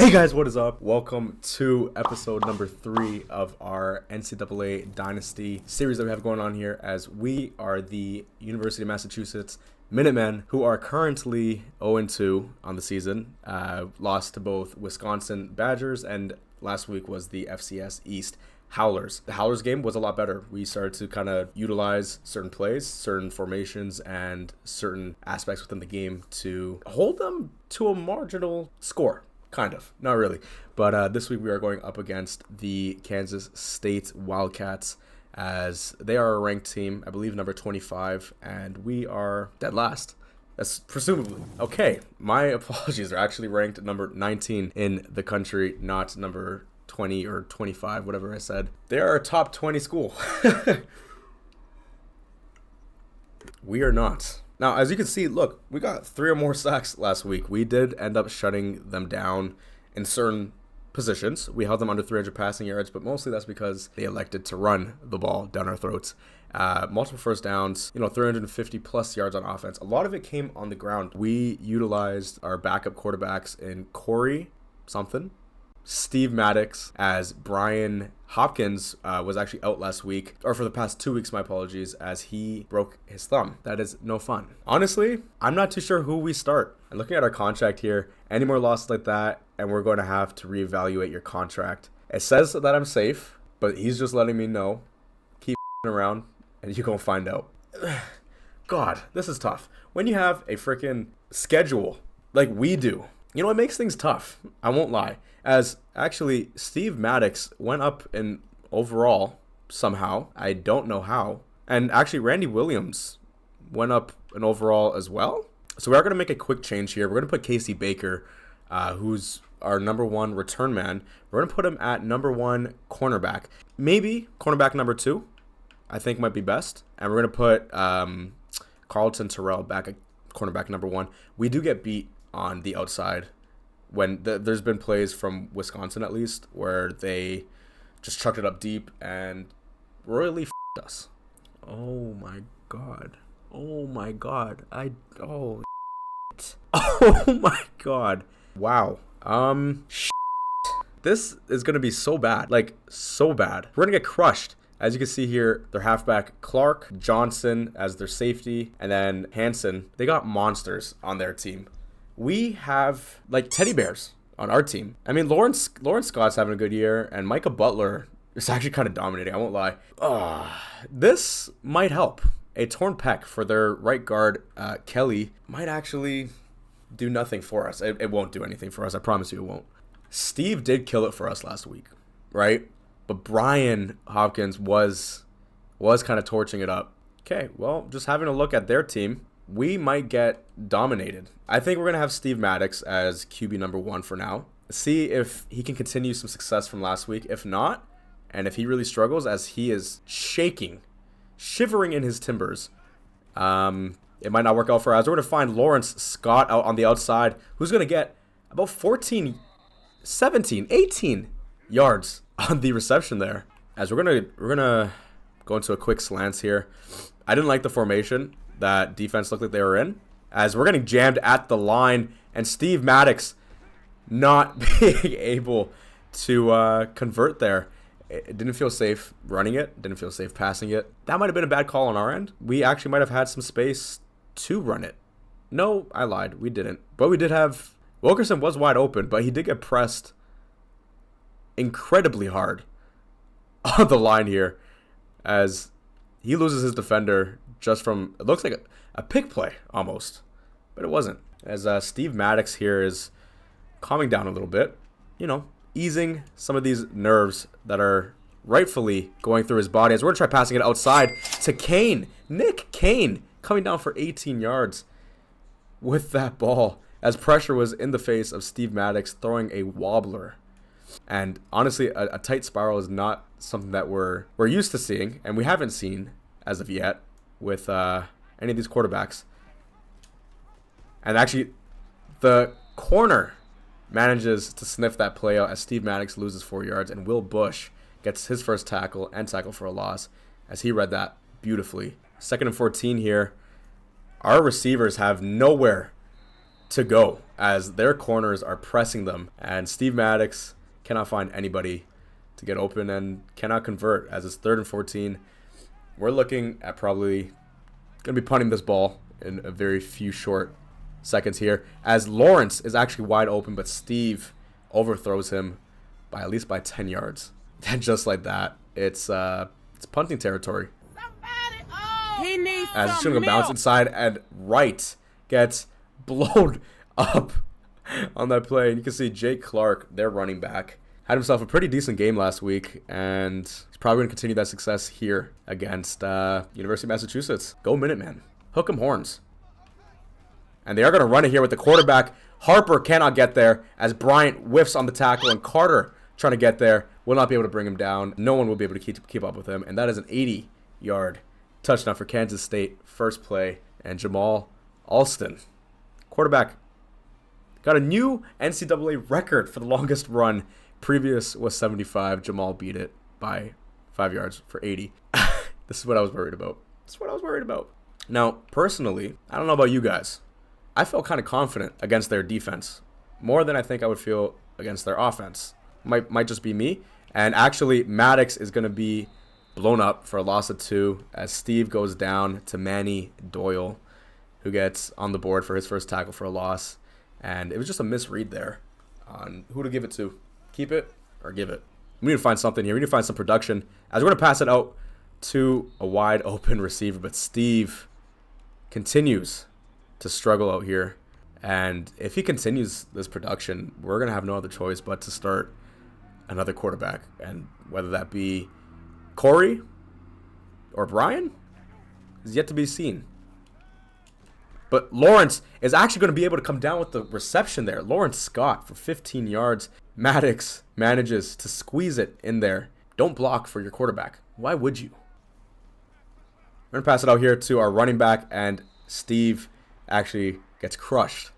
Hey guys, what is up? Welcome to episode number 3 of our NCAA Dynasty series that we have going on here, as we are the University of Massachusetts Minutemen, who are currently 0-2 on the season. Lost to both Wisconsin Badgers, and last week was the FCS East Howlers. The Howlers game was a lot better. We started to kind of utilize certain plays, certain formations, and certain aspects within the game to hold them to a marginal score. Kind of, not really. But this week we are going up against the Kansas State Wildcats, as they are a ranked team, I believe number 25, and we are dead last. That's presumably. Okay, my apologies. They're actually ranked number 19 in the country, not number 20 or 25, whatever I said. They are a top 20 school. We are not. Now, as you can see, look, we got 3 or more sacks last week. We did end up shutting them down in certain positions. We held them under 300 passing yards, but mostly that's because they elected to run the ball down our throats. Multiple first downs, 350 plus yards on offense. A lot of it came on the ground. We utilized our backup quarterbacks in Corey something, Steve Maddox, as Brian Hopkins was actually out last week, or for the past 2 weeks, my apologies, as he broke his thumb. That is no fun. Honestly, I'm not too sure who we start. And looking at our contract here, any more losses like that, and we're going to have to reevaluate your contract. It says that I'm safe, but he's just letting me know. Keep around, and you're going to find out. God, this is tough. When you have a freaking schedule like we do, it makes things tough. I won't lie. As actually, Steve Maddox went up in overall somehow. I don't know how. And actually, Randy Williams went up in overall as well. So we are going to make a quick change here. We're going to put Casey Baker, who's our number 1 return man. We're going to put him at number 1 cornerback. Maybe cornerback number 2, I think might be best. And we're going to put Carlton Terrell back at cornerback number 1. We do get beat on the outside when there's been plays from Wisconsin, at least, where they just chucked it up deep and royally f***ed us. Oh my god. Oh my god. Oh my god. Wow. This is gonna be so bad. Like, so bad. We're gonna get crushed. As you can see here, their halfback Clark, Johnson as their safety, and then Hansen. They got monsters on their team. We have like teddy bears on our team. I mean, Lawrence Scott's having a good year, and Micah Butler is actually kind of dominating. I won't lie. This might help. A torn pec for their right guard, Kelly, might actually do nothing for us. It won't do anything for us. I promise you it won't. Steve did kill it for us last week, right? But Brian Hopkins was kind of torching it up. Okay, well, just having a look at their team, we might get dominated. I think we're going to have Steve Maddox as QB number 1 for now. See if he can continue some success from last week. If not, and if he really struggles, as he is shivering in his timbers, it might not work out for us. We're going to find Lawrence Scott out on the outside, who's going to get about 14, 17, 18 yards on the reception there. As we're gonna go into a quick slants here. I didn't like the formation that defense looked like they were in, as we're getting jammed at the line, and Steve Maddox not being able to convert there. It didn't feel safe running it, didn't feel safe passing it. That might have been a bad call on our end. We actually might have had some space to run it. No, I lied, we didn't. But we did have, Wilkerson was wide open, but he did get pressed incredibly hard on the line here, as he loses his defender just from, it looks like a pick play almost, but it wasn't. As Steve Maddox here is calming down a little bit, easing some of these nerves that are rightfully going through his body, as we're going to try passing it outside to Kane. Nick Kane coming down for 18 yards with that ball, as pressure was in the face of Steve Maddox throwing a wobbler. And honestly, a tight spiral is not something that we're used to seeing, and we haven't seen as of yet with any of these quarterbacks. And actually, the corner manages to sniff that play out, as Steve Maddox loses 4 yards, and Will Bush gets his first tackle and tackle for a loss, as he read that beautifully. 2nd and 14 here. Our receivers have nowhere to go as their corners are pressing them. And Steve Maddox cannot find anybody to get open and cannot convert as it's 3rd and 14. We're looking at probably going to be punting this ball in a very few short seconds here as Lawrence is actually wide open, but Steve overthrows him by at least by 10 yards. And just like that, it's punting territory. As it's going to bounce inside, and Wright gets blown up on that play. And you can see Jake Clark, their running back, had himself a pretty decent game last week, and he's probably going to continue that success here against University of Massachusetts. Go Minutemen. Hook 'em horns. And they are going to run it here with the quarterback. Harper cannot get there as Bryant whiffs on the tackle, and Carter trying to get there will not be able to bring him down. No one will be able to keep up with him, and that is an 80-yard touchdown for Kansas State. First play, and Jamal Alston, quarterback, got a new NCAA record for the longest run. Previous was 75. Jamal beat it by 5 yards for 80. This is what I was worried about. Now, personally, I don't know about you guys. I felt kind of confident against their defense, more than I think I would feel against their offense. Might just be me. And actually, Maddox is going to be blown up for a loss of 2 as Steve goes down to Manny Doyle, who gets on the board for his first tackle for a loss. And it was just a misread there on who to give it to. Keep it or give it. We need to find something here. We need to find some production as we're going to pass it out to a wide open receiver. But Steve continues to struggle out here. And if he continues this production, we're going to have no other choice but to start another quarterback. And whether that be Corey or Brian is yet to be seen. But Lawrence is actually going to be able to come down with the reception there. Lawrence Scott for 15 yards. Maddox manages to squeeze it in there. Don't block for your quarterback. Why would you? We're going to pass it out here to our running back, and Steve actually gets crushed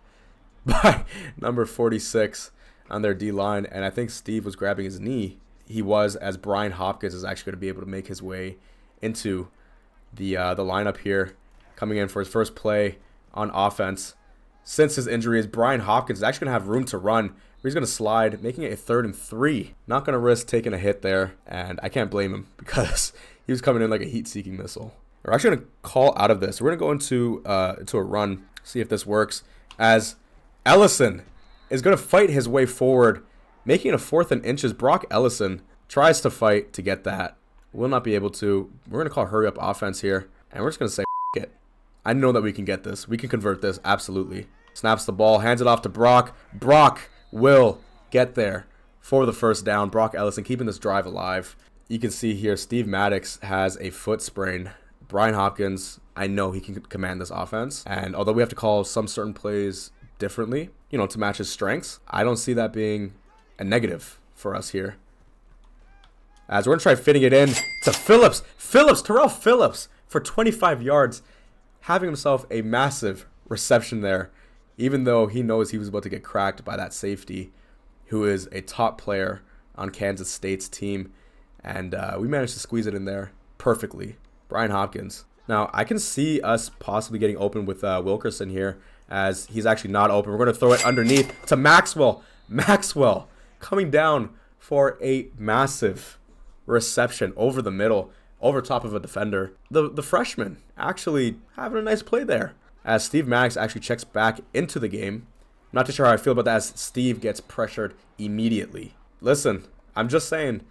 by number 46 on their D-line. And I think Steve was grabbing his knee. He was, as Brian Hopkins is actually going to be able to make his way into the lineup here, coming in for his first play on offense since his injury. Is Brian Hopkins is actually going to have room to run. He's going to slide, making it a 3rd and 3. Not going to risk taking a hit there, and I can't blame him because he was coming in like a heat-seeking missile. We're actually going to call out of this. We're going to go into a run, see if this works, as Ellison is going to fight his way forward, making it a 4th and inches. Brock Ellison tries to fight to get that. Will not be able to. We're going to call hurry-up offense here, and we're just going to say it. I know that we can get this. We can convert this, absolutely. Snaps the ball, hands it off to Brock. Brock will get there for the first down. Brock Ellison keeping this drive alive. You can see here Steve Maddox has a foot sprain. Brian Hopkins, I know he can command this offense. And although we have to call some certain plays differently, to match his strengths, I don't see that being a negative for us here. As we're going to try fitting it in to Phillips. Terrell Phillips for 25 yards, having himself a massive reception there, even though he knows he was about to get cracked by that safety, who is a top player on Kansas State's team. And we managed to squeeze it in there perfectly. Brian Hopkins. Now, I can see us possibly getting open with Wilkerson here, as he's actually not open. We're going to throw it underneath to Maxwell. Maxwell coming down for a massive reception over the middle, over top of a defender. The freshman actually having a nice play there, as Steve Maddox actually checks back into the game. I'm not too sure how I feel about that, as Steve gets pressured immediately. Listen, I'm just saying,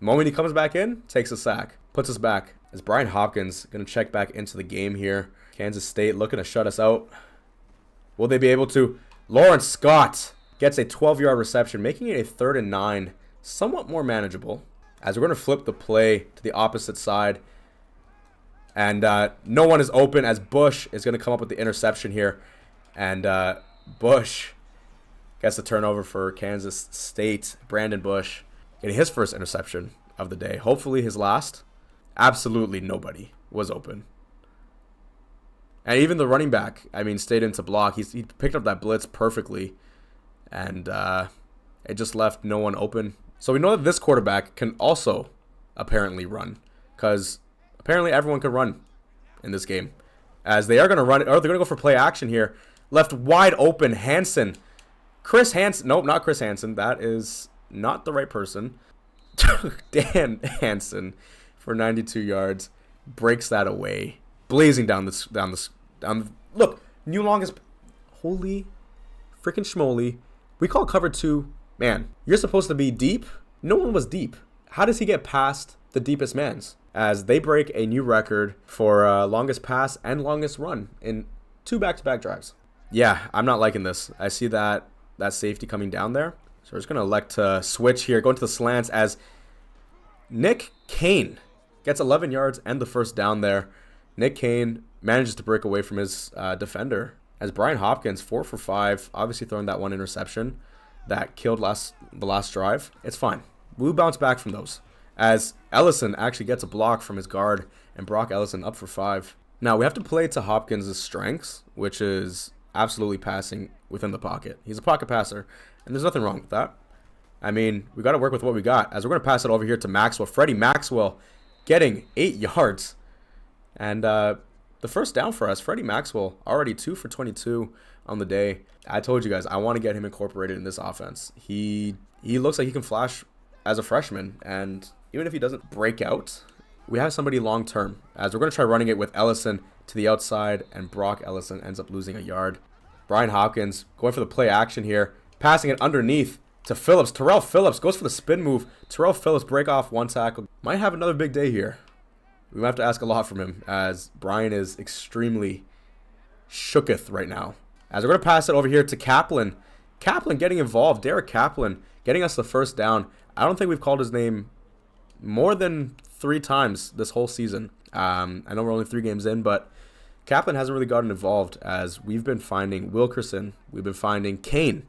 the moment he comes back in, takes a sack, puts us back. As Brian Hopkins going to check back into the game here. Kansas State looking to shut us out. Will they be able to? Lawrence Scott gets a 12-yard reception, making it a 3rd and 9, somewhat more manageable. As we're going to flip the play to the opposite side. And no one is open, as Bush is going to come up with the interception here. And Bush gets the turnover for Kansas State. Brandon Bush getting his first interception of the day. Hopefully his last. Absolutely nobody was open. And even the running back, stayed into block. He picked up that blitz perfectly. And it just left no one open. So we know that this quarterback can also apparently run, because apparently everyone can run in this game. As they are going to run, or they're going to go for play action here. Left wide open. Hansen. Chris Hansen. Nope, not Chris Hansen. That is not the right person. Dan Hansen for 92 yards. Breaks that away. Blazing down this. Look, new longest. Holy freaking schmoly. We call cover 2. Man, you're supposed to be deep. No one was deep. How does he get past the deepest man's? As they break a new record for longest pass and longest run in 2 back-to-back drives. Yeah, I'm not liking this. I see that safety coming down there. So we're just going to elect to switch here, go into the slants as Nick Kane gets 11 yards and the first down there. Nick Kane manages to break away from his defender as Brian Hopkins, 4 for 5, obviously throwing that one interception that killed the last drive. It's fine. We'll bounce back from those. As Ellison actually gets a block from his guard and Brock Ellison up for 5. Now we have to play to Hopkins' strengths, which is absolutely passing within the pocket. He's a pocket passer, and there's nothing wrong with that. I mean, we got to work with what we got. As we're going to pass it over here to Maxwell. Freddie Maxwell getting 8 yards. And the first down for us, Freddie Maxwell, already 2 for 22 on the day. I told you guys, I want to get him incorporated in this offense. He looks like he can flash as a freshman, and even if he doesn't break out, we have somebody long-term. As we're going to try running it with Ellison to the outside, and Brock Ellison ends up losing a yard. Brian Hopkins going for the play action here, passing it underneath to Phillips. Terrell Phillips goes for the spin move. Terrell Phillips break off 1 tackle. Might have another big day here. We might have to ask a lot from him, as Brian is extremely shooketh right now. As we're going to pass it over here to Kaplan. Kaplan getting involved. Derek Kaplan getting us the first down. I don't think we've called his name more than 3 times this whole season. I know we're only 3 games in, but Kaplan hasn't really gotten involved, as we've been finding Wilkerson. We've been finding Kane.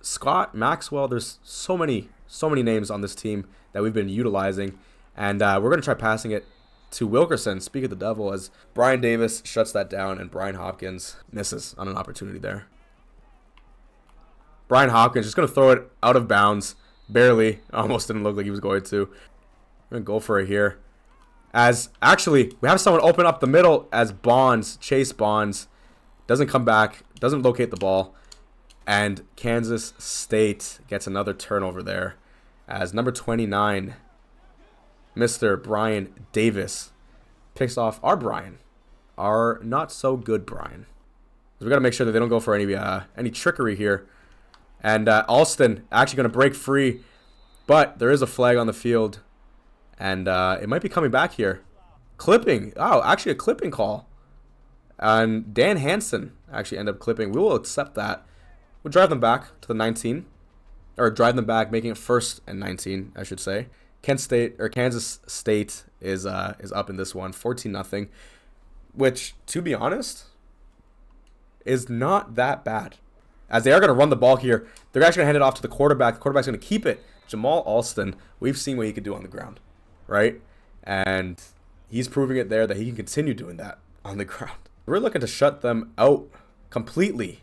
Scott, Maxwell. There's so many names on this team that we've been utilizing. And we're going to try passing it to Wilkerson. Speak of the devil, as Brian Davis shuts that down and Brian Hopkins misses on an opportunity there. Brian Hopkins just going to throw it out of bounds. Barely. Almost didn't look like he was going to. We're going to go for it here. As actually, we have someone open up the middle as Chase Bonds, doesn't come back, doesn't locate the ball. And Kansas State gets another turnover there, as number 29, Mr. Brian Davis, picks off our not so good Brian. So we got to make sure that they don't go for any trickery here. And Alston actually going to break free, but there is a flag on the field, and it might be coming back here. Clipping. Oh, actually a clipping call. And Dan Hansen actually ended up clipping. We will accept that. We'll drive them back to the 19, or drive them back, making it 1st and 19, I should say. Kansas State is up in this one, 14-0, which, to be honest, is not that bad. As they are going to run the ball here, they're actually going to hand it off to the quarterback. The quarterback's going to keep it. Jamal Alston, we've seen what he can do on the ground, right? And he's proving it there that he can continue doing that on the ground. We're looking to shut them out completely.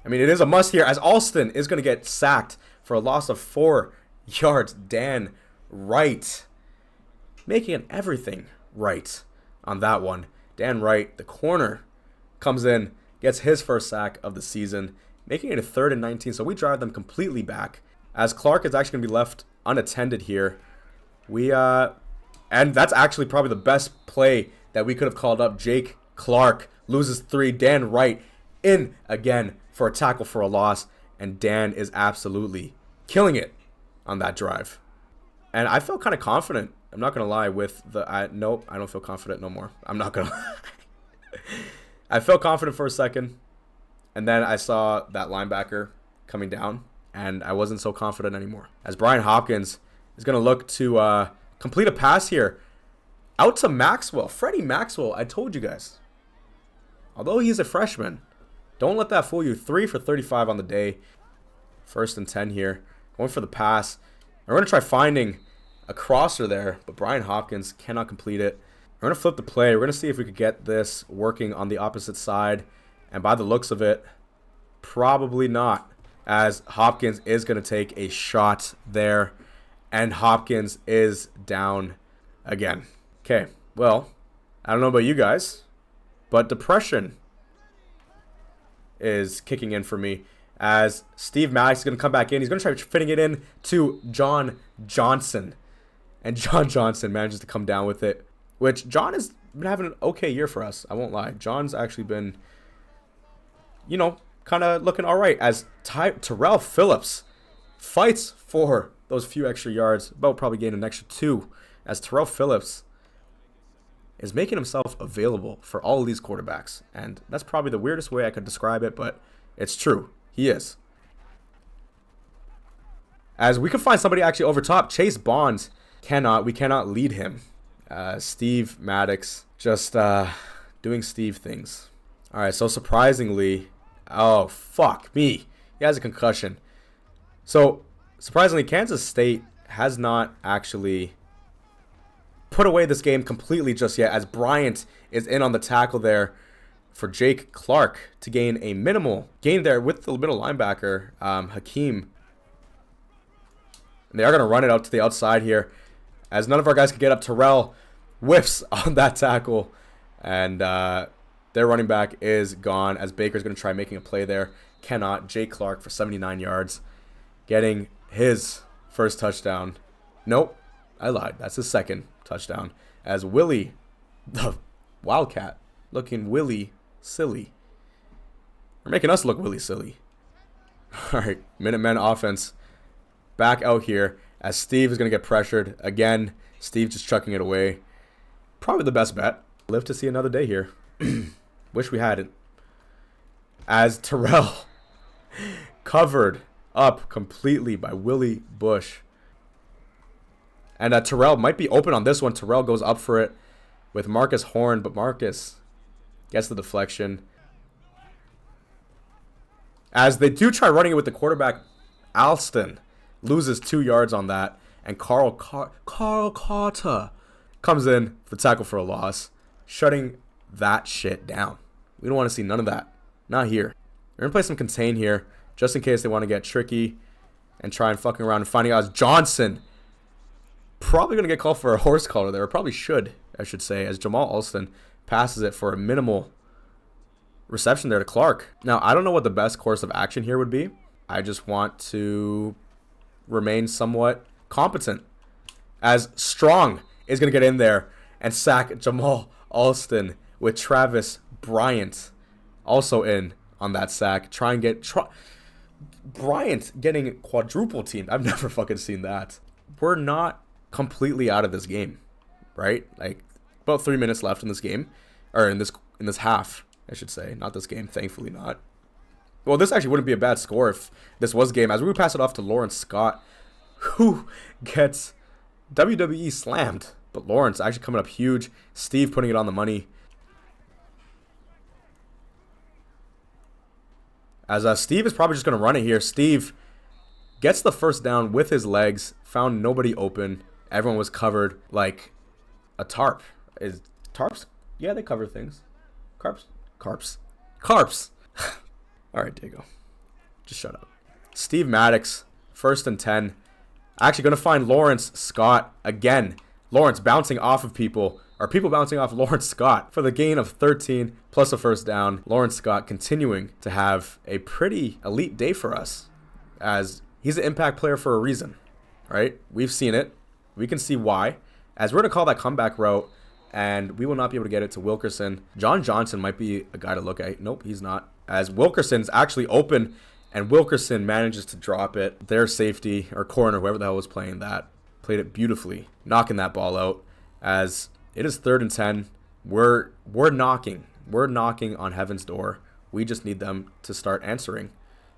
I mean, it is a must here, as Alston is going to get sacked for a loss of 4 yards. Dan Wright making everything right on that one. Dan Wright, the corner, comes in, gets his first sack of the season, making it a 3rd and 19. So we drive them completely back, as Clark is actually going to be left unattended here. And that's actually probably the best play that we could have called up. Jake Clark loses 3. Dan Wright in again for a tackle for a loss, and Dan is absolutely killing it on that drive. And I felt kind of confident, I'm not going to lie, with nope, I don't feel confident no more. I'm not going to lie. I felt confident for a second, and then I saw that linebacker coming down, and I wasn't so confident anymore. As Brian Hopkins is going to look to complete a pass here out to Maxwell. Freddie Maxwell, I told you guys, although he's a freshman, don't let that fool you. 3 for 35 on the day. 1st and 10 here. Going for the pass. And we're going to try finding a crosser there, but Brian Hopkins cannot complete it. We're going to flip the play. We're going to see if we could get this working on the opposite side. And by the looks of it, probably not, as Hopkins is going to take a shot there. And Hopkins is down again. Okay, well, I don't know about you guys, But depression is kicking in for me as Steve Maddox is going to come back in. He's going to try fitting it in to John Johnson. And John Johnson manages to come down with it, which John has been having an okay year for us. I won't lie. John's actually been, kind of looking all right as Terrell Phillips fights for those few extra yards, about probably gaining an extra 2, as Terrell Phillips is making himself available for all of these quarterbacks. And that's probably the weirdest way I could describe it, but it's true. He is. As we can find somebody actually over top. Chase Bonds we cannot lead him. Steve Maddox just doing Steve things. All right, so surprisingly, oh, fuck me. He has a concussion. So, surprisingly, Kansas State has not actually put away this game completely just yet, as Bryant is in on the tackle there for Jake Clark to gain a minimal gain there with the middle linebacker, Hakeem. And they are going to run it out to the outside here, as none of our guys can get up. Terrell whiffs on that tackle, and their running back is gone, as Baker's going to try making a play there. Cannot. Jake Clark for 79 yards, getting his first touchdown. Nope, I lied. That's his second touchdown, as Willie, the Wildcat, looking Willie silly. They're making us look Willie silly. All right, Minutemen offense back out here, as Steve is going to get pressured again. Steve just chucking it away. Probably the best bet. Live to see another day here. Wish we hadn't. As Terrell covered up completely by Willie Bush. And Terrell might be open on this one. Terrell goes up for it with Marcus Horn, but Marcus gets the deflection. As they do try running it with the quarterback, Alston loses 2 yards on that. And Carl Carter comes in for tackle for a loss, shutting that shit down. We don't want to see none of that. Not here. We're going to play some contain here, just in case they want to get tricky and try and fucking around and finding out. Johnson probably going to get called for a horse collar there. Or probably should, I should say, as Jamal Alston passes it for a minimal reception there to Clark. Now, I don't know what the best course of action here would be. I just want to remain somewhat competent, as Strong is going to get in there and sack Jamal Alston with Travis Bryant also in on that sack. Try and get Bryant getting quadruple teamed. I've never fucking seen that. We're not completely out of this game, right? Like, about 3 minutes left in this game, or in this half, I should say. Not this game, thankfully not. Well, this actually wouldn't be a bad score if this was game, as we would pass it off to Lawrence Scott, who gets WWE slammed. But Lawrence actually coming up huge. Steve putting it on the money. As Steve is probably just going to run it here. Steve gets the first down with his legs. Found nobody open. Everyone was covered like a tarp. Is tarps? Yeah, they cover things. Carps. All right, Diego. Just shut up. Steve Maddox, 1st and 10. Actually going to find Lawrence Scott again. Lawrence bouncing off of people, or people bouncing off Lawrence Scott for the gain of 13 plus a first down. Lawrence Scott continuing to have a pretty elite day for us, as he's an impact player for a reason, right? We've seen it. We can see why. As we're going to call that comeback route, and we will not be able to get it to Wilkerson. John Johnson might be a guy to look at. Nope, he's not. As Wilkerson's actually open, and Wilkerson manages to drop it. Their safety, or corner, whoever the hell was playing that, played it beautifully, knocking that ball out. As it is 3rd and 10. We're knocking. We're knocking on heaven's door. We just need them to start answering.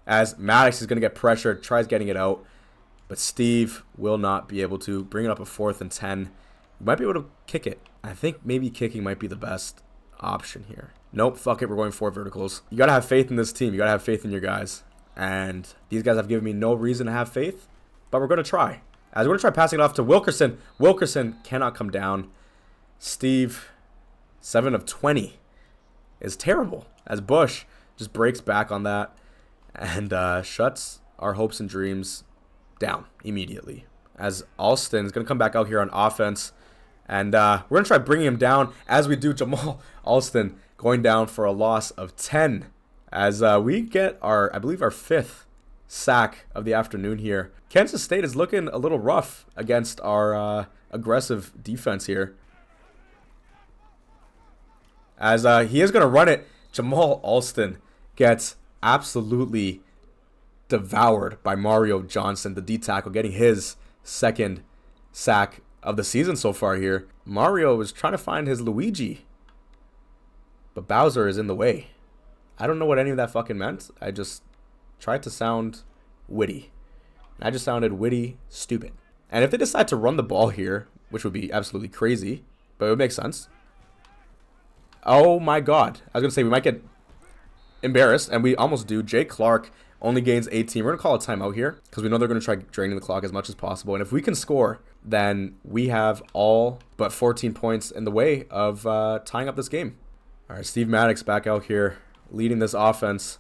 As Maddox is going to get pressured, tries getting it out, but Steve will not be able to bring it up a 4th and 10. We might be able to kick it. I think maybe kicking might be the best option here. Nope, fuck it, we're going 4 verticals. You got to have faith in this team. You got to have faith in your guys. And these guys have given me no reason to have faith, but we're going to try. As we're going to try passing it off to Wilkerson. Wilkerson cannot come down. Steve, 7 of 20, is terrible. As Bush just breaks back on that and shuts our hopes and dreams down immediately. As Alston is going to come back out here on offense. And we're going to try bringing him down as we do Jamal Alston going down for a loss of 10 as we get I believe our 5th sack of the afternoon here. Kansas State is looking a little rough against our aggressive defense here. As he is going to run it, Jamal Alston gets absolutely devoured by Mario Johnson, the D tackle, getting his 2nd sack of the season so far here. Mario is trying to find his Luigi, but Bowser is in the way. I don't know what any of that fucking meant. I just tried to sound witty. I just sounded witty, stupid. And if they decide to run the ball here, which would be absolutely crazy, but it would make sense. Oh my god. I was going to say we might get embarrassed, and we almost do. Jake Clark only gains 18. We're going to call a timeout here because we know they're going to try draining the clock as much as possible. And if we can score, then we have all but 14 points in the way of tying up this game. All right, Steve Maddox back out here leading this offense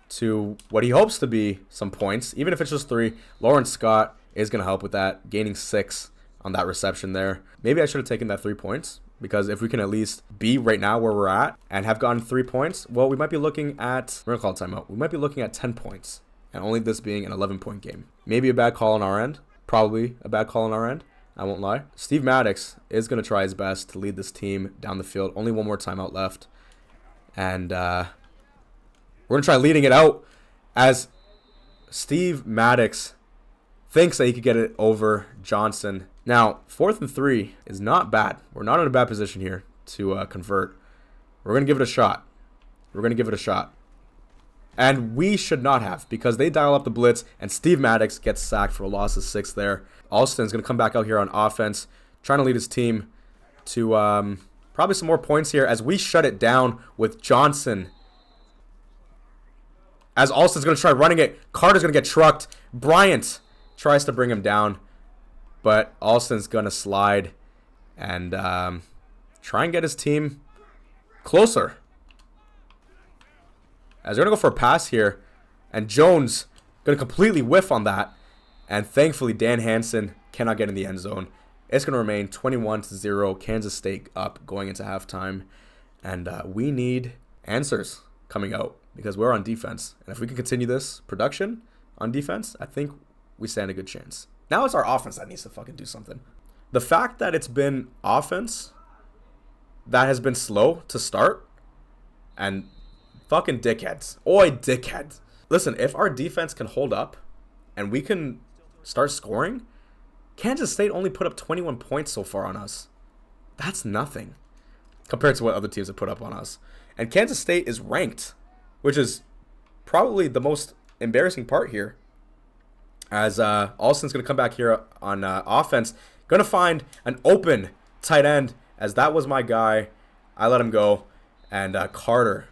to what he hopes to be some points, even if it's just 3. Lawrence Scott is going to help with that, gaining 6 on that reception there. Maybe I should have taken that 3 points, because if we can at least be right now where we're at and have gotten 3 points, well, we might be looking at, we're going to call it timeout, we might be looking at 10 points, and only this being an 11-point game. Maybe a bad call on our end. Probably a bad call on our end. I won't lie. Steve Maddox is going to try his best to lead this team down the field. Only one more timeout left. And we're going to try leading it out as Steve Maddox thinks that he could get it over Johnson. Now, 4th and 3 is not bad. We're not in a bad position here to convert. We're going to give it a shot. We're going to give it a shot. And we should not have, because they dial up the blitz, and Steve Maddox gets sacked for a loss of 6 there. Alston's going to come back out here on offense, trying to lead his team to probably some more points here as we shut it down with Johnson. As Alston's going to try running it, Carter's going to get trucked. Bryant tries to bring him down, but Alston's going to slide and try and get his team closer. As they're going to go for a pass here, and Jones going to completely whiff on that, and thankfully Dan Hansen cannot get in the end zone. It's going to remain 21-0, Kansas State up going into halftime, and we need answers coming out because we're on defense. And if we can continue this production on defense, I think we stand a good chance. Now it's our offense that needs to fucking do something. The fact that it's been offense that has been slow to start, and fucking dickheads. Oi, dickheads. Listen, if our defense can hold up and we can start scoring, Kansas State only put up 21 points so far on us. That's nothing compared to what other teams have put up on us. And Kansas State is ranked, which is probably the most embarrassing part here. As Alston's going to come back here on offense. Going to find an open tight end, as that was my guy. I let him go. And Carter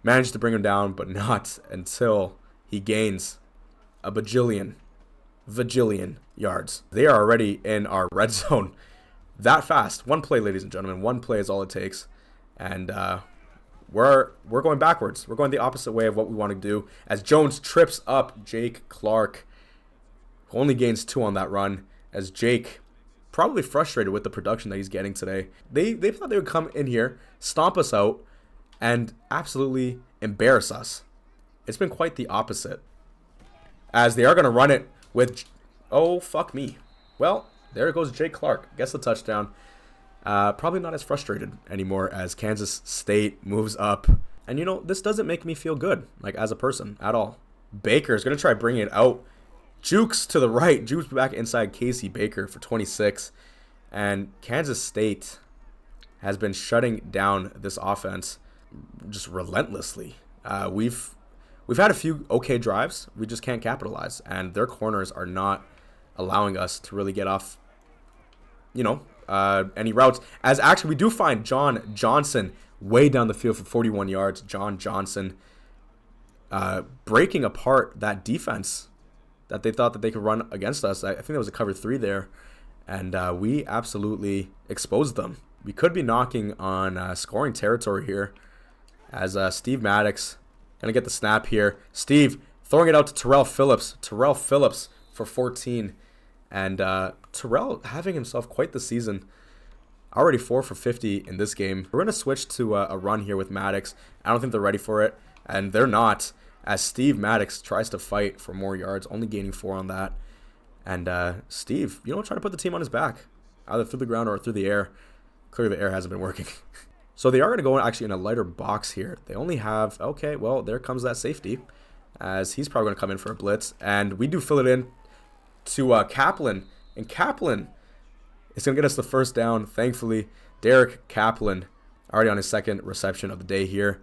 managed to bring him down, but not until he gains a vajillion yards. They are already in our red zone that fast. One play, ladies and gentlemen. One play is all it takes. And we're going backwards. We're going the opposite way of what we want to do. As Jones trips up Jake Clark, who only gains 2 on that run. As Jake, probably frustrated with the production that he's getting today. They thought they would come in here, stomp us out, and absolutely embarrass us. It's been quite the opposite. As they are going to run it with, oh, fuck me. Well, there goes Jake Clark. Gets the touchdown. Probably not as frustrated anymore as Kansas State moves up. And, you know, this doesn't make me feel good, like, as a person at all. Baker's going to try bringing it out. Jukes to the right. Jukes back inside Casey Baker for 26. And Kansas State has been shutting down this offense just relentlessly. We've had a few okay drives. We just can't capitalize. And their corners are not allowing us to really get off, you know, any routes. As actually we do find John Johnson way down the field for 41 yards. John Johnson breaking apart that defense that they thought that they could run against us. I think there was a cover 3 there. And we absolutely exposed them. We could be knocking on scoring territory here. As Steve Maddox going to get the snap here. Steve throwing it out to Terrell Phillips. Terrell Phillips for 14. And Terrell having himself quite the season. Already 4 for 50 in this game. We're going to switch to a run here with Maddox. I don't think they're ready for it, and they're not, as Steve Maddox tries to fight for more yards, only gaining 4 on that. And Steve, trying to put the team on his back, either through the ground or through the air. Clearly the air hasn't been working. So they are going to go actually in a lighter box here. They only have, okay, well, there comes that safety, as he's probably going to come in for a blitz. And we do fill it in to Kaplan. And Kaplan is going to get us the first down, thankfully. Derek Kaplan already on his second reception of the day here.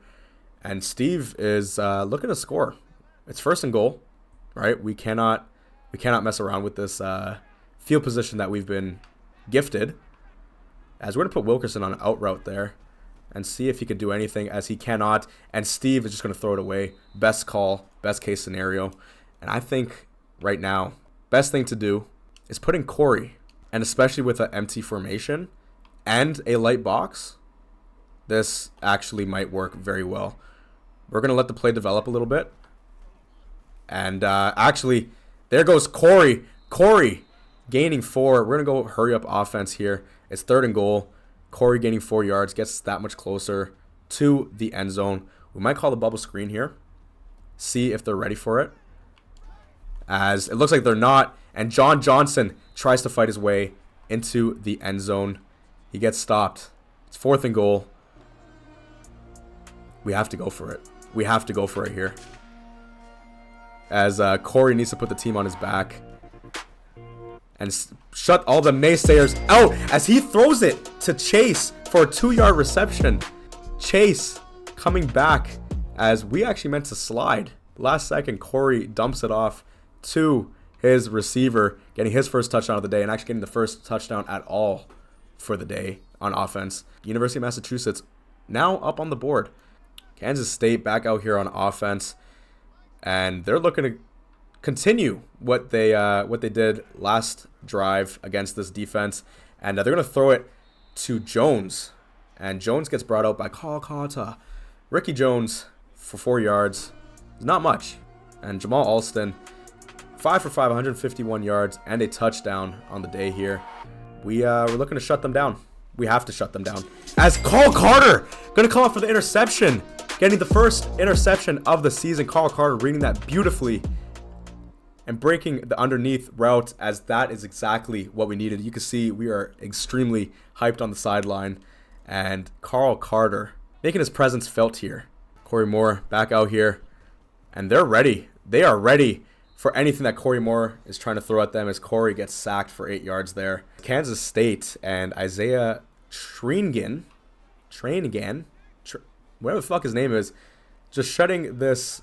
And Steve is looking to score. It's 1st and goal, right? We cannot mess around with this field position that we've been gifted. As we're going to put Wilkerson on an out route there and see if he can do anything, as he cannot. And Steve is just going to throw it away. Best call, best case scenario. And I think right now, best thing to do is put in Corey. And especially with an empty formation and a light box, this actually might work very well. We're going to let the play develop a little bit. And actually, there goes Corey. Corey gaining 4. We're going to go hurry up offense here. It's 3rd and goal. Corey gaining 4 yards gets us that much closer to the end zone. We might call the bubble screen here. See if they're ready for it. As it looks like they're not. And John Johnson tries to fight his way into the end zone. He gets stopped. It's 4th and goal. We have to go for it. We have to go for it here. As Corey needs to put the team on his back. And shut all the naysayers out as he throws it to Chase for a 2-yard reception. Chase coming back as we actually meant to slide. Last second, Corey dumps it off to his receiver, getting his first touchdown of the day and actually getting the first touchdown at all for the day on offense. University of Massachusetts now up on the board. Kansas State back out here on offense, and they're looking to continue what they did last drive against this defense, and they're going to throw it to Jones, and Jones gets brought out by Calcutta. Ricky Jones for 4 yards, not much, and Jamal Alston 5 for 5, 151 yards and a touchdown on the day here. We're looking to shut them down. We have to shut them down. As Carl Carter going to come up for the interception, getting the first interception of the season. Carl Carter reading that beautifully and breaking the underneath route, as that is exactly what we needed. You can see we are extremely hyped on the sideline, and Carl Carter making his presence felt here. Corey Moore back out here, and they're ready. They are ready for anything that Corey Moore is trying to throw at them, as Corey gets sacked for 8 yards there. Kansas State and Isaiah Trainigan, whatever the fuck his name is, just shutting this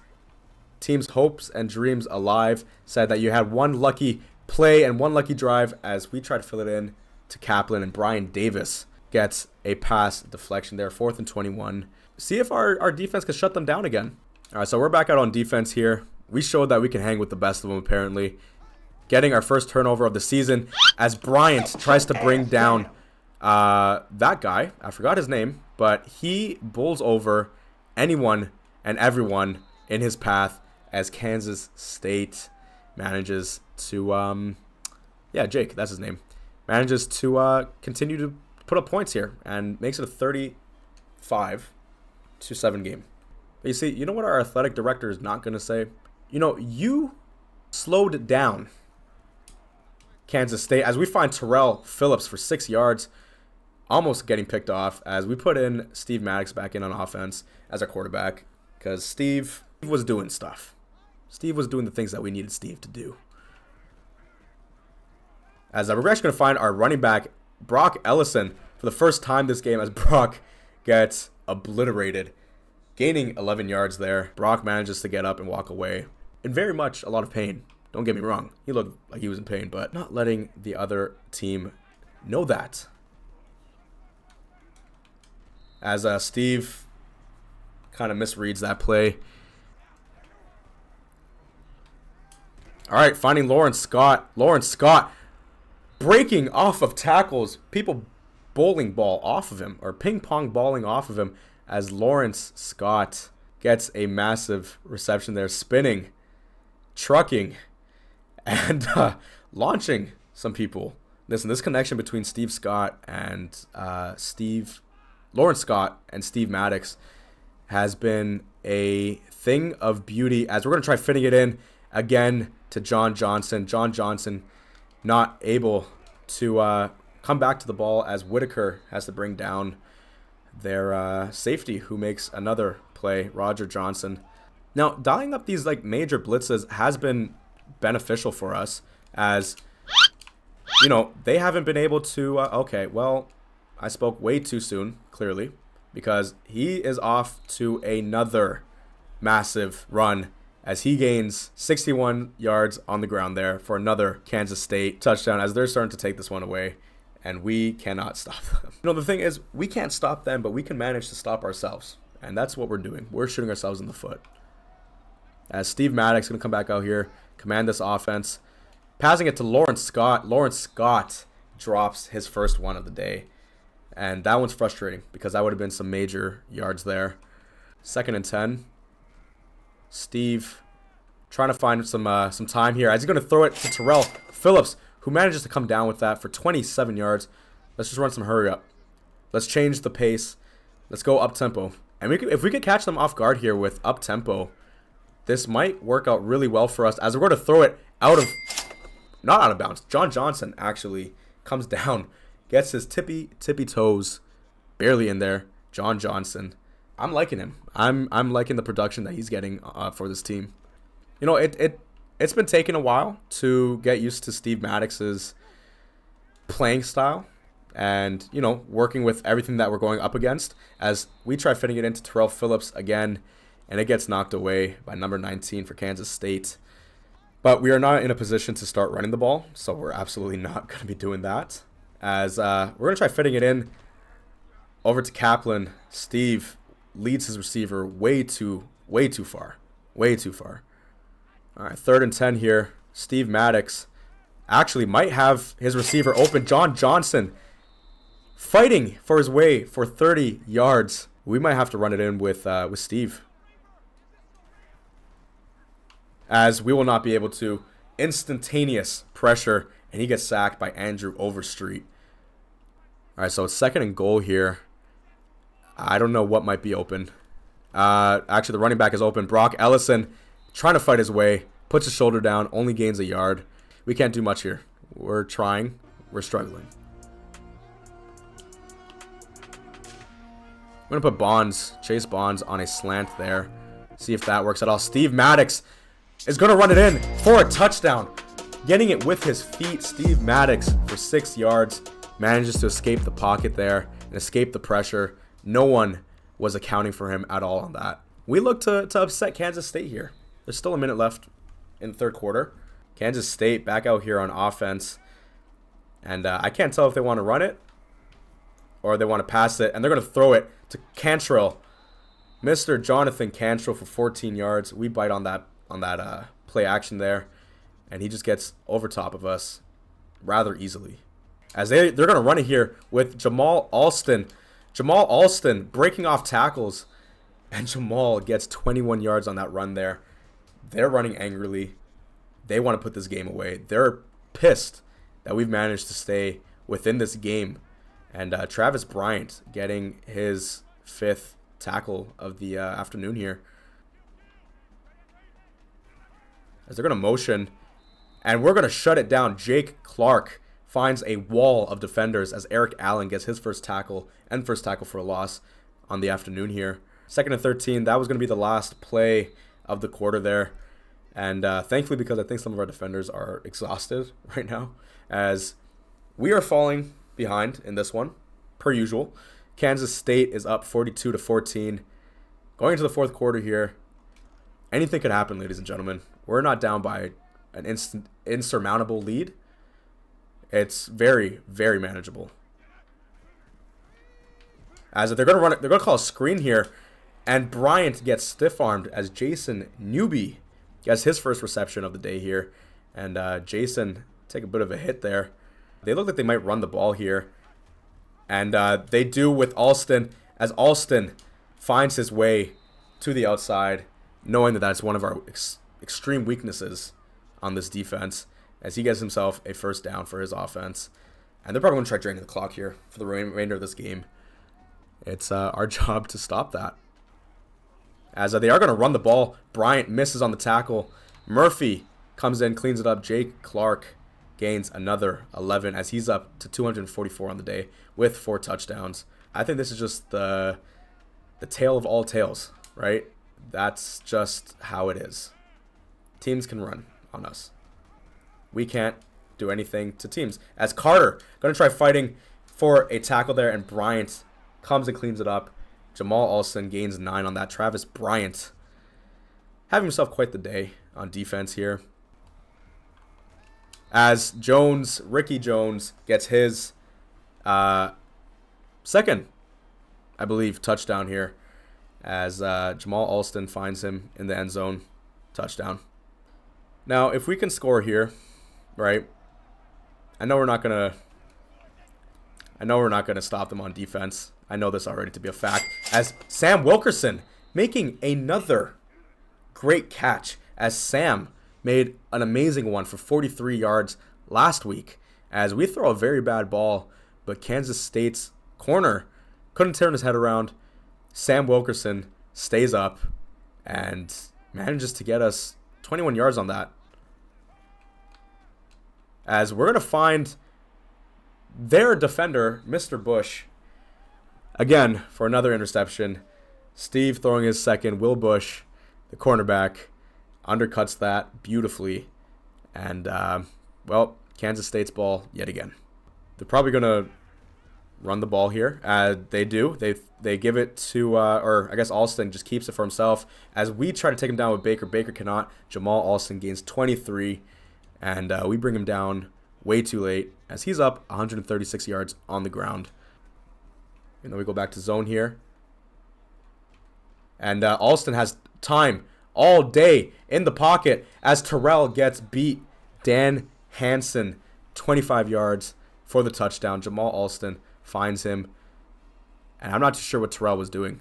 team's hopes and dreams alive. Said that you had one lucky play and one lucky drive, as we try to fill it in to Kaplan, and Brian Davis gets a pass deflection there. 4th and 21. See if our defense can shut them down again. All right, so we're back out on defense here. We showed that we can hang with the best of them, apparently. Getting our first turnover of the season, as Bryant tries to bring down that guy. I forgot his name, but he bowls over anyone and everyone in his path, as Kansas State manages to, Jake, that's his name, manages to continue to put up points here and makes it a 35-7 game. But you see, you know what our athletic director is not going to say? You slowed down Kansas State, as we find Terrell Phillips for 6 yards, almost getting picked off, as we put in Steve Maddox back in on offense as our quarterback, because Steve was doing stuff. Steve was doing the things that we needed Steve to do. As we're actually going to find our running back, Brock Ellison, for the first time this game, as Brock gets obliterated, gaining 11 yards there. Brock manages to get up and walk away in very much a lot of pain. Don't get me wrong. He looked like he was in pain, but not letting the other team know that. As Steve kind of misreads that play. All right, finding Lawrence Scott. Lawrence Scott breaking off of tackles. People bowling ball off of him, or ping pong balling off of him, as Lawrence Scott gets a massive reception there, spinning, trucking, and launching some people. Listen, this connection between Lawrence Scott and Steve Maddox has been a thing of beauty as we're going to try fitting it in again to John Johnson. John Johnson not able to come back to the ball as Whitaker has to bring down their safety, who makes another play, Roger Johnson. Now, dialing up these like major blitzes has been beneficial for us as, you know, they haven't been able to, okay, well, I spoke way too soon, clearly, because he is off to another massive run as he gains 61 yards on the ground there for another Kansas State touchdown as they're starting to take this one away, and we cannot stop them. You know, the thing is, we can't stop them, but we can manage to stop ourselves, and that's what we're doing. We're shooting ourselves in the foot. As Steve Maddox is going to come back out here, command this offense, passing it to Lawrence Scott. Lawrence Scott drops his first one of the day. And that one's frustrating because that would have been some major yards there. 2nd and 10. Steve trying to find some time here as he's going to throw it to Terrell Phillips, who manages to come down with that for 27 yards. Let's just run some hurry up. Let's change the pace. Let's go up-tempo. And if we could catch them off guard here with up-tempo, this might work out really well for us as we're going to throw it not out of bounds. John Johnson actually comes down, gets his tippy toes barely in there. John Johnson. I'm liking him. I'm liking the production that he's getting for this team. You know, it's been taking a while to get used to Steve Maddox's playing style and, you know, working with everything that we're going up against as we try fitting it into Terrell Phillips again, and it gets knocked away by number 19 for Kansas State. But we are not in a position to start running the ball, so we're absolutely not going to be doing that. As we're going to try fitting it in over to Kaplan. Steve leads his receiver way too far. Way too far. All right, 3rd and 10 here. Steve Maddox actually might have his receiver open. John Johnson fighting for his way for 30 yards. We might have to run it in with Steve, as we will not be able to. Instantaneous pressure, and he gets sacked by Andrew Overstreet. All right, so it's 2nd and goal here. I don't know what might be open. Actually, the running back is open. Brock Ellison trying to fight his way, puts his shoulder down, only gains a yard. We can't do much here. We're trying. We're struggling. I'm going to put Chase Bonds on a slant there. See if that works at all. Steve Maddox is going to run it in for a touchdown. Getting it with his feet, Steve Maddox for 6 yards. Manages to escape the pocket there and escape the pressure. No one was accounting for him at all on that. We look to upset Kansas State here. There's still a minute left in the 3rd quarter. Kansas State back out here on offense. And I can't tell if they want to run it or they want to pass it. And they're going to throw it to Cantrell. Mr. Jonathan Cantrell for 14 yards. We bite on that play action there. And he just gets over top of us rather easily. As they're going to run it here with Jamal Alston. Jamal Alston breaking off tackles. And Jamal gets 21 yards on that run there. They're running angrily. They want to put this game away. They're pissed that we've managed to stay within this game. And Travis Bryant getting his 5th tackle of the afternoon here. As they're going to motion. And we're going to shut it down. Jake Clark finds a wall of defenders as Eric Allen gets his first tackle and first tackle for a loss on the afternoon here. 2nd and 13. That was going to be the last play of the quarter there. And thankfully, because I think some of our defenders are exhausted right now, as we are falling behind in this one, per usual. Kansas State is up 42-14. Going into the 4th quarter here, anything could happen, ladies and gentlemen. We're not down by an insurmountable lead. It's very, very manageable. As if they're going to call a screen here, and Bryant gets stiff-armed as Jason Newby gets his first reception of the day here. And Jason take a bit of a hit there. They look like they might run the ball here. And they do with Alston, as Alston finds his way to the outside, knowing that that's one of our extreme weaknesses on this defense, as he gets himself a first down for his offense. And they're probably going to try draining the clock here for the remainder of this game. It's our job to stop that. As they are going to run the ball. Bryant misses on the tackle. Murphy comes in, cleans it up. Jake Clark gains another 11 as he's up to 244 on the day with 4 touchdowns. I think this is just the tale of all tales, right? That's just how it is. Teams can run on us. We can't do anything to teams. As Carter going to try fighting for a tackle there, and Bryant comes and cleans it up. Jamal Alston gains 9 on that. Travis Bryant having himself quite the day on defense here. As Ricky Jones gets his second, I believe, touchdown here. As Jamal Alston finds him in the end zone. Touchdown. Now, if we can score here, right? I know we're not gonna stop them on defense. I know this already to be a fact. As Sam Wilkerson making another great catch, as Sam made an amazing one for 43 yards last week. As we throw a very bad ball, but Kansas State's corner couldn't turn his head around. Sam Wilkerson stays up and manages to get us 21 yards on that. As we're going to find their defender, Mr. Bush, again for another interception. Steve throwing his second. Will Bush, the cornerback, undercuts that beautifully. And, well, Kansas State's ball yet again. They're probably going to run the ball here. They do. They give it to, or I guess Alston just keeps it for himself. As we try to take him down with Baker. Baker cannot. Jamal Alston gains 23. And we bring him down way too late as he's up 136 yards on the ground. And then we go back to zone here. And Alston has time all day in the pocket as Terrell gets beat. Dan Hansen, 25 yards for the touchdown. Jamal Alston finds him. And I'm not too sure what Terrell was doing.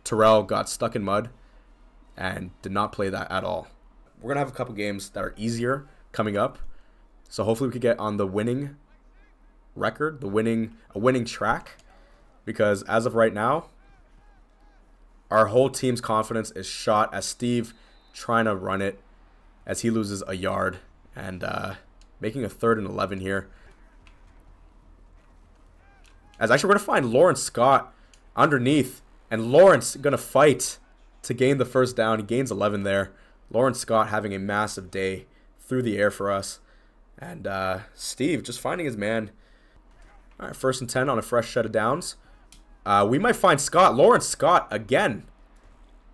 Terrell got stuck in mud and did not play that at all. We're going to have a couple games that are easier coming up. So hopefully we could get on the winning record, a winning track. Because as of right now, our whole team's confidence is shot as Steve trying to run it as he loses a yard and making a 3rd and 11 here. As actually we're going to find Lawrence Scott underneath, and Lawrence going to fight to gain the first down. He gains 11 there. Lawrence Scott having a massive day through the air for us. And Steve just finding his man. All right, 1st and 10 on a fresh set of downs. We might find Lawrence Scott again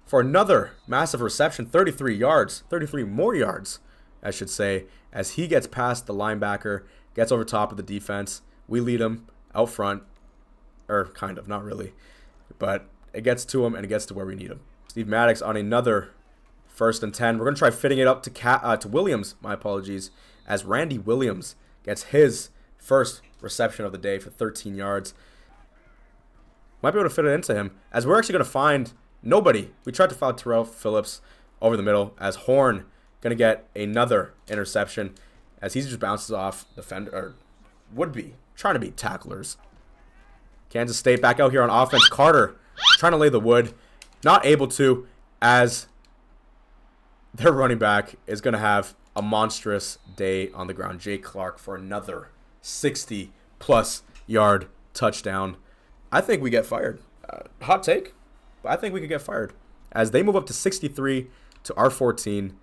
for another massive reception. 33 yards, 33 more yards, I should say, as he gets past the linebacker, gets over top of the defense. We lead him out front, or kind of, not really, but it gets to him and it gets to where we need him. Steve Maddox on another 1st and 10. We're going to try fitting it up to Williams, my apologies, as Randy Williams gets his first reception of the day for 13 yards. Might be able to fit it into him, as we're actually going to find nobody. We tried to foul Terrell Phillips over the middle, as Horn going to get another interception, as he just bounces off defender, or would be trying to beat tacklers. Kansas State back out here on offense. Carter trying to lay the wood, not able to, as their running back is going to have a monstrous day on the ground. Jake Clark for another 60-plus yard touchdown. I think we get fired. Hot take, but I think we could get fired. As they move up to 63 to our 14,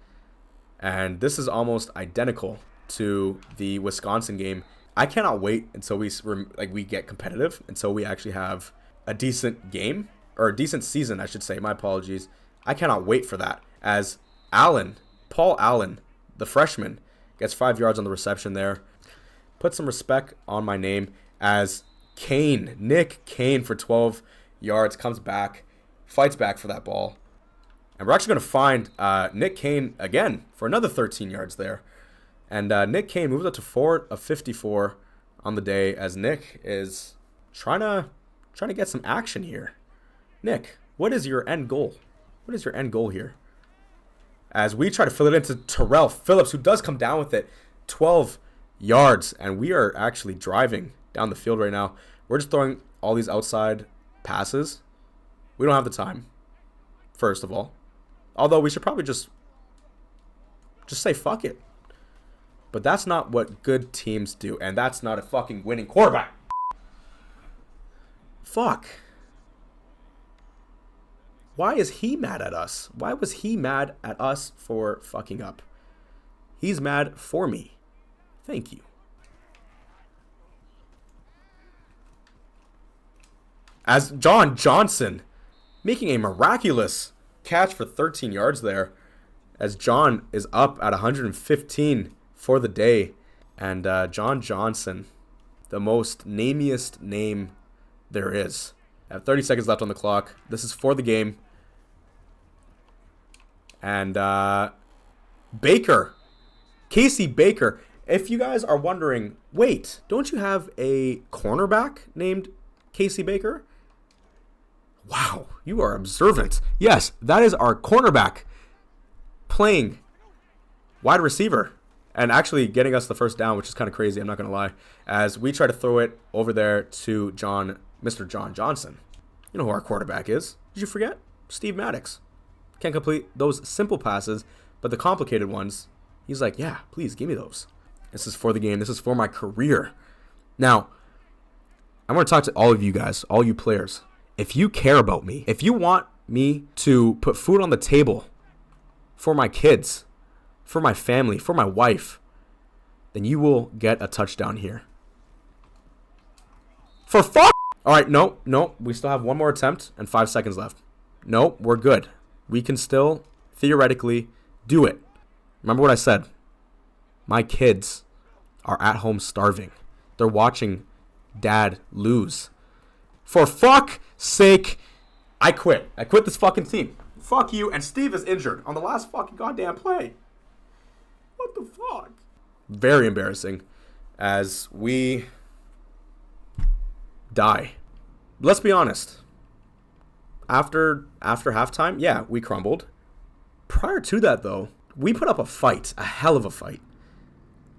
and this is almost identical to the Wisconsin game. I cannot wait until we get competitive, until we actually have a decent game, or a decent season, I should say. My apologies. I cannot wait for that. As Paul Allen, the freshman, gets 5 yards on the reception there. Put some respect on my name, as Nick Kane for 12 yards comes back, fights back for that ball. And we're actually going to find Nick Kane again for another 13 yards there. And Nick Kane moves up to 4 of 54 on the day, as Nick is trying to get some action here. Nick, what is your end goal? What is your end goal here? As we try to fill it into Terrell Phillips, who does come down with it, 12 yards, and we are actually driving down the field right now. We're just throwing all these outside passes. We don't have the time, first of all. Although we should probably just say fuck it. But that's not what good teams do, and that's not a fucking winning quarterback. Fuck. Why is he mad at us? Why was he mad at us for fucking up? He's mad for me. Thank you. As John Johnson making a miraculous catch for 13 yards there, as John is up at 115 for the day. And John Johnson, the most namiest name there is. I have 30 seconds left on the clock. This is for the game. And Baker, Casey Baker. If you guys are wondering, wait, don't you have a cornerback named Casey Baker? Wow, you are observant. Yes, that is our cornerback playing wide receiver and actually getting us the first down, which is kind of crazy, I'm not going to lie, as we try to throw it over there to Mr. John Johnson. You know who our quarterback is. Did you forget? Steve Maddox. Can't complete those simple passes, but the complicated ones, he's like, yeah, please give me those. This is for the game. This is for my career. Now, I want to talk to all of you guys, all you players. If you care about me, if you want me to put food on the table for my kids, for my family, for my wife, then you will get a touchdown here. For fuck! All right, no. We still have one more attempt and 5 seconds left. No, we're good. We can still theoretically do it. Remember what I said. My kids are at home starving. They're watching dad lose. For fuck's sake, I quit. I quit this fucking team. Fuck you. And Steve is injured on the last fucking goddamn play. What the fuck? Very embarrassing as we die. Let's be honest. After halftime, yeah, we crumbled. Prior to that, though, we put up a fight, a hell of a fight.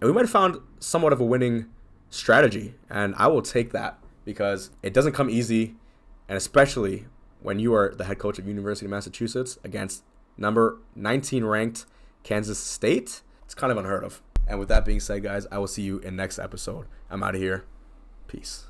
And we might have found somewhat of a winning strategy, and I will take that because it doesn't come easy, and especially when you are the head coach of University of Massachusetts against number 19 ranked Kansas State. It's kind of unheard of. And with that being said, guys, I will see you in next episode. I'm out of here. Peace.